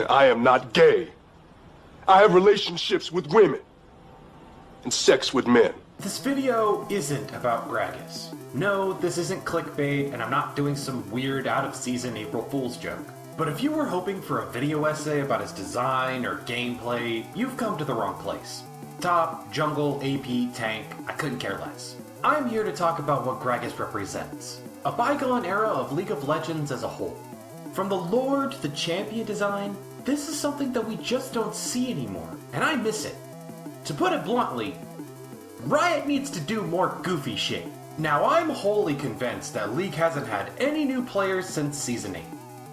I am not gay. I have relationships with women and sex with men. This video isn't about Gragas. No, this isn't clickbait, and I'm not doing some weird out-of-season April Fool's joke. But if you were hoping for a video essay about his design or gameplay, you've come to the wrong place. Top, jungle, AP, tank, I couldn't care less. I'm here to talk about what Gragas represents. A bygone era of League of Legends as a whole. From the lore to the champion design, this is something that we just don't see anymore, and I miss it. To put it bluntly, Riot needs to do more goofy shit. Now, I'm wholly convinced that League hasn't had any new players since Season 8.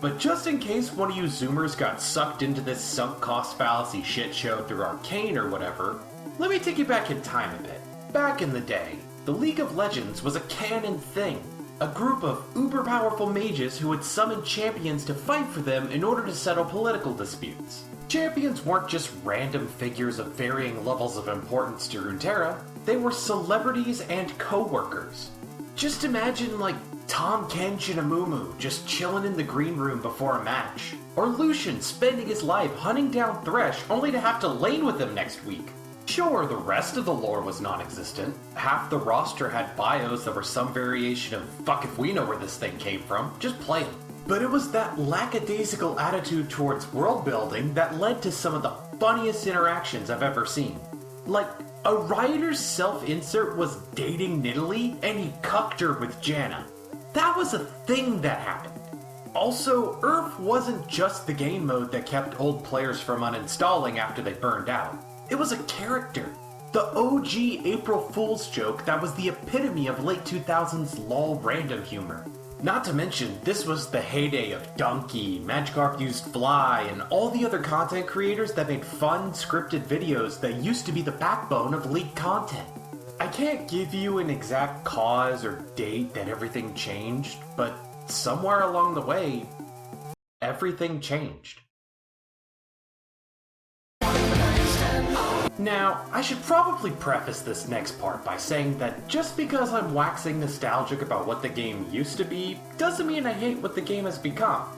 But just in case one of you Zoomers got sucked into this sunk cost fallacy shit show through Arcane or whatever, let me take you back in time a bit. Back in the day, the League of Legends was a canon thing. A group of uber-powerful mages who would summon champions to fight for them in order to settle political disputes. Champions weren't just random figures of varying levels of importance to Runeterra, they were celebrities and co-workers. Just imagine, like, Tom Kench and Amumu just chilling in the green room before a match. Or Lucian spending his life hunting down Thresh only to have to lane with him next week. Sure, the rest of the lore was non-existent. Half the roster had bios that were some variation of fuck if we know where this thing came from, just play them. But it was that lackadaisical attitude towards world building that led to some of the funniest interactions I've ever seen. Like, a Rioter's self-insert was dating Nidalee and he cucked her with Janna. That was a thing that happened. Also, URF wasn't just the game mode that kept old players from uninstalling after they burned out. It was a character. The OG April Fool's joke that was the epitome of late 2000s lol random humor. Not to mention, this was the heyday of Donkey, Magikarp used Fly, and all the other content creators that made fun, scripted videos that used to be the backbone of League content. I can't give you an exact cause or date that everything changed, but somewhere along the way, everything changed. Now, I should probably preface this next part by saying that just because I'm waxing nostalgic about what the game used to be, doesn't mean I hate what the game has become.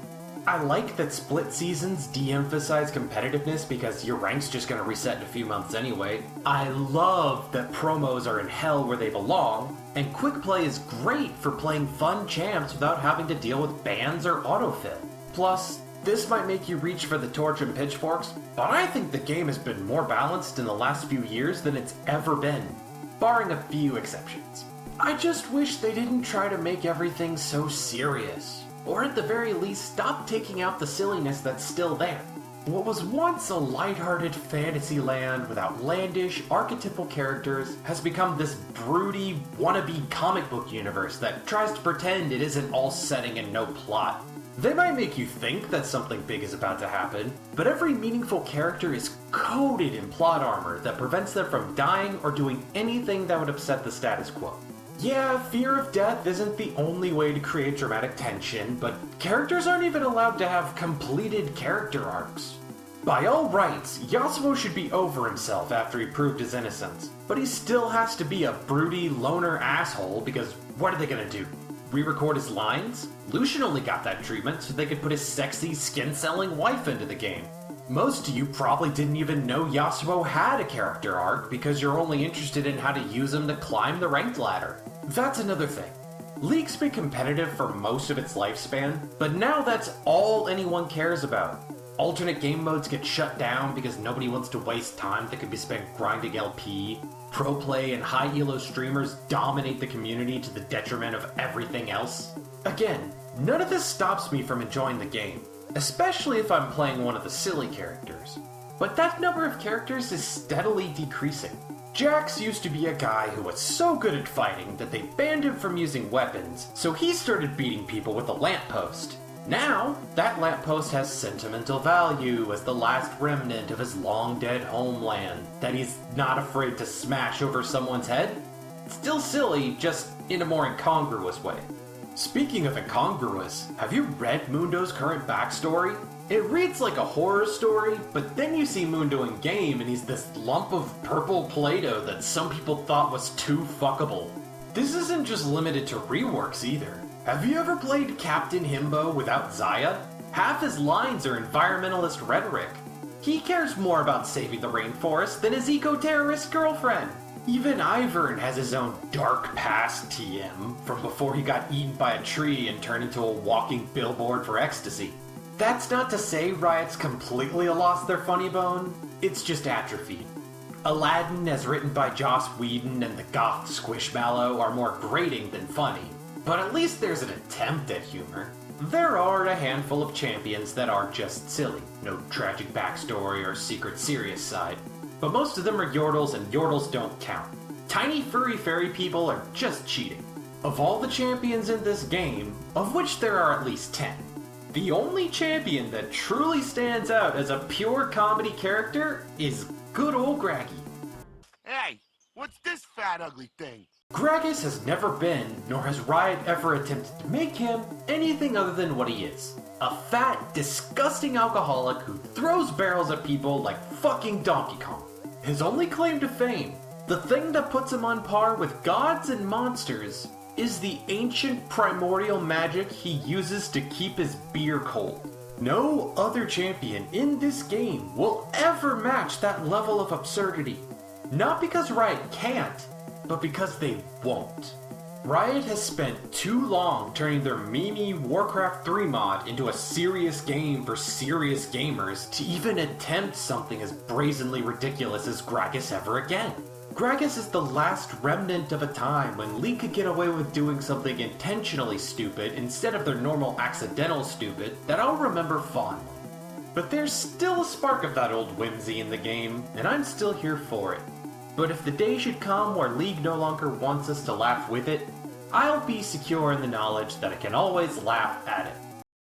I like that split seasons de-emphasize competitiveness because your rank's just gonna reset in a few months anyway. I love that promos are in hell where they belong, and quick play is great for playing fun champs without having to deal with bans or autofill. Plus, this might make you reach for the torch and pitchforks, but I think the game has been more balanced in the last few years than it's ever been, barring a few exceptions. I just wish they didn't try to make everything so serious, or at the very least stop taking out the silliness that's still there. What was once a lighthearted fantasy land with outlandish, archetypal characters has become this broody, wannabe comic book universe that tries to pretend it isn't all setting and no plot. They might make you think that something big is about to happen, but every meaningful character is coated in plot armor that prevents them from dying or doing anything that would upset the status quo. Yeah, fear of death isn't the only way to create dramatic tension, but characters aren't even allowed to have completed character arcs. By all rights, Yasuo should be over himself after he proved his innocence, but he still has to be a broody, loner asshole because what are they gonna do? Re-record his lines? Lucian only got that treatment so they could put his sexy, skin-selling wife into the game. Most of you probably didn't even know Yasuo had a character arc because you're only interested in how to use him to climb the ranked ladder. That's another thing. League's been competitive for most of its lifespan, but now that's all anyone cares about. Alternate game modes get shut down because nobody wants to waste time that could be spent grinding LP. Pro play and high elo streamers dominate the community to the detriment of everything else. Again, none of this stops me from enjoying the game, especially if I'm playing one of the silly characters. But that number of characters is steadily decreasing. Jax used to be a guy who was so good at fighting that they banned him from using weapons, so he started beating people with a lamppost. Now, that lamppost has sentimental value as the last remnant of his long-dead homeland that he's not afraid to smash over someone's head. Still silly, just in a more incongruous way. Speaking of incongruous, have you read Mundo's current backstory? It reads like a horror story, but then you see Mundo in game and he's this lump of purple Play-Doh that some people thought was too fuckable. This isn't just limited to reworks either. Have you ever played Captain Himbo without Xayah? Half his lines are environmentalist rhetoric. He cares more about saving the rainforest than his eco-terrorist girlfriend. Even Ivern has his own dark past TM from before he got eaten by a tree and turned into a walking billboard for ecstasy. That's not to say Riot's completely lost their funny bone, it's just atrophied. Aladdin, as written by Joss Whedon, and the goth Squishmallow are more grating than funny, but at least there's an attempt at humor. There are a handful of champions that are just silly, no tragic backstory or secret serious side, but most of them are Yordles and Yordles don't count. Tiny furry fairy people are just cheating. Of all the champions in this game, of which there are at least 10, the only champion that truly stands out as a pure comedy character is good old Graggy. Hey, what's this fat ugly thing? Gragas has never been, nor has Riot ever attempted to make him, anything other than what he is. A fat, disgusting alcoholic who throws barrels at people like fucking Donkey Kong. His only claim to fame, the thing that puts him on par with gods and monsters, is the ancient primordial magic he uses to keep his beer cold. No other champion in this game will ever match that level of absurdity. Not because Riot can't, but because they won't. Riot has spent too long turning their memey Warcraft 3 mod into a serious game for serious gamers to even attempt something as brazenly ridiculous as Gragas ever again. Gragas is the last remnant of a time when League could get away with doing something intentionally stupid instead of their normal accidental stupid that I'll remember fondly. But there's still a spark of that old whimsy in the game, and I'm still here for it. But if the day should come where League no longer wants us to laugh with it, I'll be secure in the knowledge that I can always laugh at it.